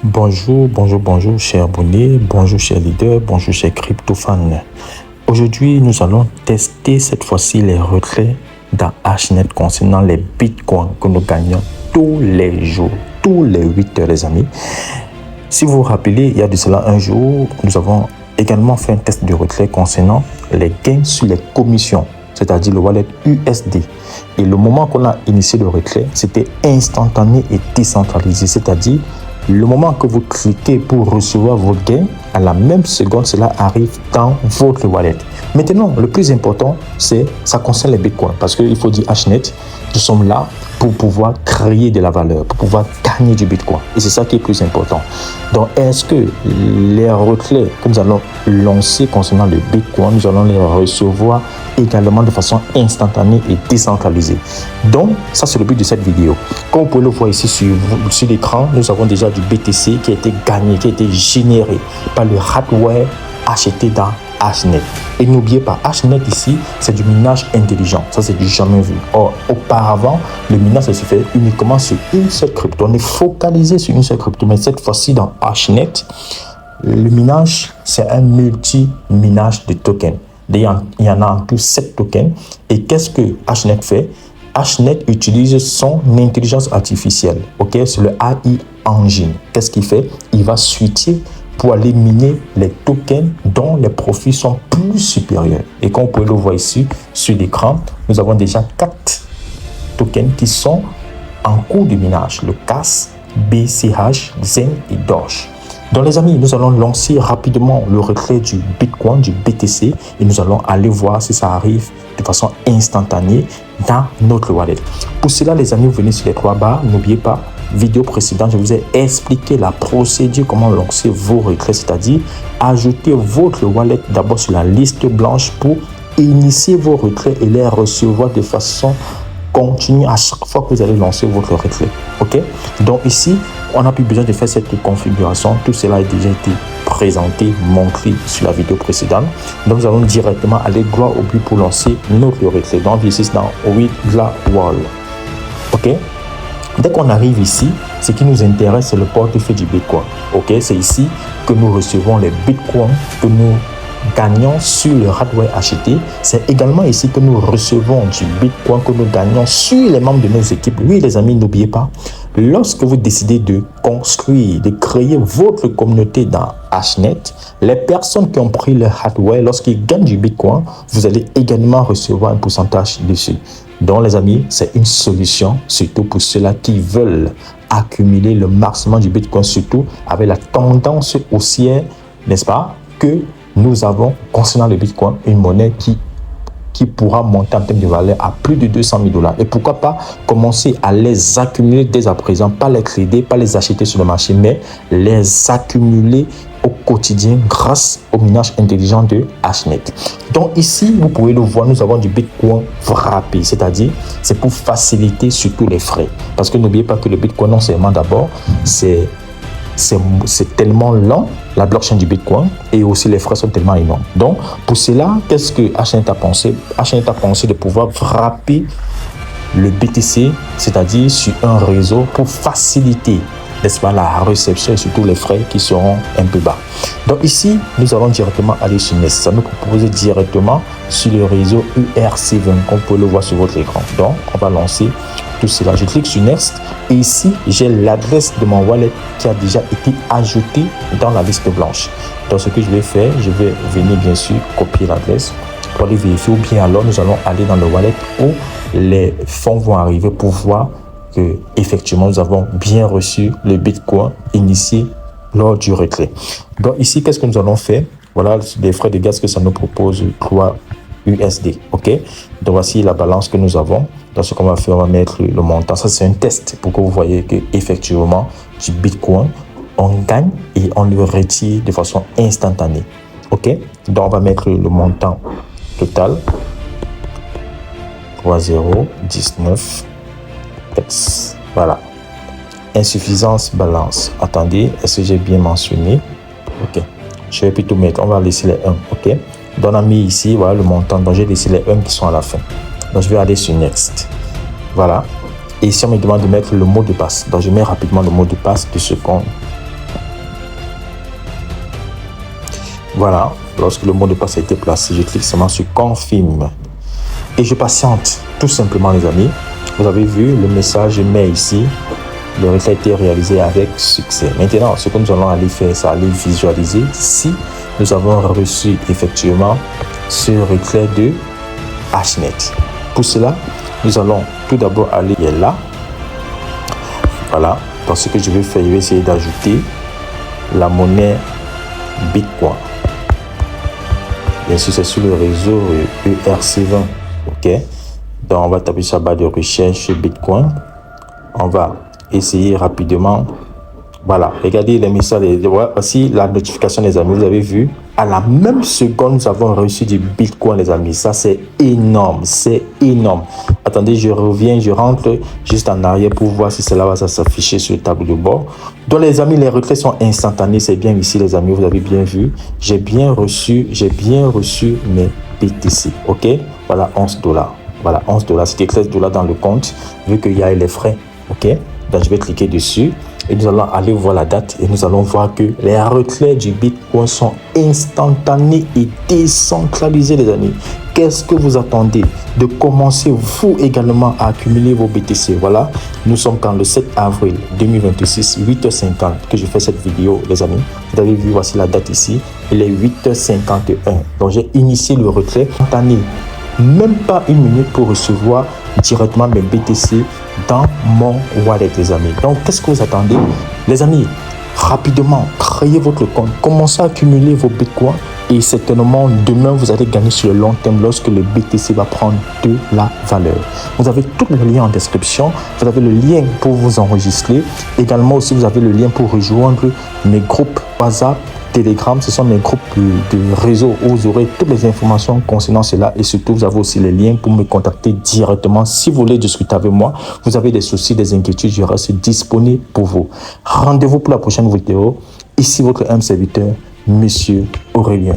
Bonjour, chers abonnés, bonjour, chers leaders, bonjour, chers crypto-fans. Aujourd'hui, nous allons tester cette fois-ci les retraits dans Hnet concernant les bitcoins que nous gagnons tous les jours, tous les 8 heures, les amis. Si vous vous rappelez, il y a de cela un jour, nous avons également fait un test de retrait concernant les gains sur les commissions, c'est-à-dire le wallet USD. Et le moment qu'on a initié le retrait, c'était instantané et décentralisé, c'est-à-dire le moment que vous cliquez pour recevoir vos gains, à la même seconde, cela arrive dans votre wallet. Maintenant, le plus important, ça concerne les bitcoins. Parce qu'il faut dire Hnet, nous sommes là pour pouvoir créer de la valeur, pour pouvoir gagner du bitcoin. Et c'est ça qui est plus important. Donc, est-ce que les retraits que nous allons lancer concernant le bitcoin, nous allons les recevoir également de façon instantanée et décentralisée? Donc, ça, c'est le but de cette vidéo. Comme vous pouvez le voir ici sur l'écran, nous avons déjà du BTC qui a été gagné, qui a été généré par le hardware acheté dans Hnet. Et n'oubliez pas, Hnet ici, c'est du minage intelligent. Ça, c'est du jamais vu. Or, auparavant, le minage se fait uniquement sur une seule crypto. On est focalisé sur une seule crypto. Mais cette fois-ci, dans Hnet, le minage, c'est un multi-minage de tokens. Il y en a en tout 7 tokens. Et qu'est-ce que Hnet fait? Hnet utilise son intelligence artificielle. Ok, c'est le AI Engine. Qu'est-ce qu'il fait? Il va switcher pour aller miner les tokens dont les profits sont plus supérieurs. Et comme vous pouvez le voir ici sur l'écran, nous avons déjà 4 tokens qui sont en cours de minage. Le CAS, BCH, Zen et Doge. Donc les amis, nous allons lancer rapidement le retrait du Bitcoin, du BTC, et nous allons aller voir si ça arrive de façon instantanée dans notre wallet. Pour cela, les amis, vous venez sur les 3 barres. N'oubliez pas, vidéo précédente, je vous ai expliqué la procédure, comment lancer vos retraits, c'est-à-dire ajouter votre wallet d'abord sur la liste blanche pour initier vos retraits et les recevoir de façon continue à chaque fois que vous allez lancer votre retrait. Ok? Donc ici, on n'a plus besoin de faire cette configuration. Tout cela a déjà été présenté, montré sur la vidéo précédente. Donc nous allons directement aller droit au but pour lancer notre retrait. Donc ici, c'est dans Withdrawal. Ok? Dès qu'on arrive ici, ce qui nous intéresse, c'est le portefeuille du Bitcoin. Ok, c'est ici que nous recevons les Bitcoins que nous gagnons sur le hardware acheté. C'est également ici que nous recevons du Bitcoin que nous gagnons sur les membres de nos équipes. Oui, les amis, n'oubliez pas, lorsque vous décidez de construire, de créer votre communauté dans Hnet, les personnes qui ont pris le hardware, lorsqu'ils gagnent du Bitcoin, vous allez également recevoir un pourcentage dessus. Donc les amis, c'est une solution, surtout pour ceux-là qui veulent accumuler le maximum du Bitcoin, surtout avec la tendance haussière, n'est-ce pas, que nous avons concernant le Bitcoin, une monnaie qui pourra monter en termes de valeur à plus de 200 000 $. Et pourquoi pas commencer à les accumuler dès à présent, pas les trader, pas les acheter sur le marché, mais les accumuler au quotidien grâce au minage intelligent de Hnet. Donc ici, vous pouvez le voir, nous avons du Bitcoin frappé, c'est-à-dire c'est pour faciliter surtout les frais. Parce que n'oubliez pas que le Bitcoin, non seulement d'abord, c'est tellement lent, la blockchain du Bitcoin, et aussi les frais sont tellement énormes. Donc, pour cela, qu'est-ce que Hnet a pensé? Hnet a pensé de pouvoir frapper le BTC, c'est-à-dire sur un réseau pour faciliter, n'est-ce pas, la réception et surtout les frais qui seront un peu bas. Donc ici, nous allons directement aller sur Nest. Ça nous propose directement sur le réseau ERC20, comme vous pouvez le voir sur votre écran. Donc, on va lancer tout cela. Je clique sur Next et ici, j'ai l'adresse de mon wallet qui a déjà été ajoutée dans la liste blanche. Donc, ce que je vais faire, je vais venir bien sûr copier l'adresse pour aller vérifier, ou bien alors nous allons aller dans le wallet où les fonds vont arriver pour voir que effectivement nous avons bien reçu le Bitcoin initié lors du retrait. Donc ici, qu'est-ce que nous allons faire? Voilà les frais de gaz que ça nous propose, 3 USD. Ok, donc voici la balance que nous avons. Donc ce qu'on va faire, on va mettre le montant. Ça, c'est un test pour que vous voyez que effectivement du Bitcoin on gagne et on le retire de façon instantanée. Ok, donc on va mettre le montant total 3019. Voilà. Insuffisance balance. Attendez, est-ce que j'ai bien mentionné? Ok. Je vais plutôt mettre, on va laisser les 1. Ok. Donc on a mis ici, voilà le montant. Donc j'ai laissé les 1 qui sont à la fin. Donc je vais aller sur Next. Voilà. Et ici, on me demande de mettre le mot de passe. Donc, je mets rapidement le mot de passe de ce compte. Voilà. Lorsque le mot de passe a été placé, je clique seulement sur confirme. Et je patiente tout simplement, les amis. Vous avez vu le message, je mets ici. Le retrait a été réalisé avec succès. Maintenant, ce que nous allons aller faire, c'est aller visualiser si nous avons reçu effectivement ce retrait de Hnet. Pour cela, nous allons tout d'abord aller là. Voilà. Dans ce que je vais faire, je vais essayer d'ajouter la monnaie Bitcoin. Bien sûr, c'est sur le réseau ERC20. OK. Donc, on va taper sur la barre de recherche Bitcoin. On va essayer rapidement. Voilà, regardez les messages. Voici la notification, les amis. Vous avez vu, à la même seconde, nous avons reçu du Bitcoin, les amis. Ça, c'est énorme. C'est énorme. Attendez, je reviens, je rentre juste en arrière pour voir si cela va s'afficher sur le tableau de bord. Donc, les amis, les retraits sont instantanés. C'est bien ici, les amis. Vous avez bien vu. J'ai bien reçu mes BTC. OK? Voilà, $11. Voilà, $11. C'était $13 dans le compte, vu qu'il y a les frais. OK? Donc, je vais cliquer dessus et nous allons aller voir la date et nous allons voir que les retraits du Bitcoin sont instantanés et décentralisés, les amis. Qu'est-ce que vous attendez de commencer vous également à accumuler vos BTC? Voilà, nous sommes quand le 7 avril 2026, 8h50 que je fais cette vidéo, les amis. Vous avez vu, voici la date ici, il est 8h51. Donc, j'ai initié le retrait instantané. Même pas une minute pour recevoir directement mes BTC dans mon wallet, les amis. Donc, qu'est-ce que vous attendez? Les amis, rapidement, créez votre compte, commencez à accumuler vos Bitcoins et certainement, demain, vous allez gagner sur le long terme lorsque le BTC va prendre de la valeur. Vous avez tous les liens en description. Vous avez le lien pour vous enregistrer. Également aussi, vous avez le lien pour rejoindre mes groupes WhatsApp, Telegram. Ce sont mes groupes de réseau où vous aurez toutes les informations concernant cela. Et surtout, vous avez aussi les liens pour me contacter directement. Si vous voulez discuter avec moi, vous avez des soucis, des inquiétudes, je reste disponible pour vous. Rendez-vous pour la prochaine vidéo. Ici votre serviteur, Monsieur Aurélien.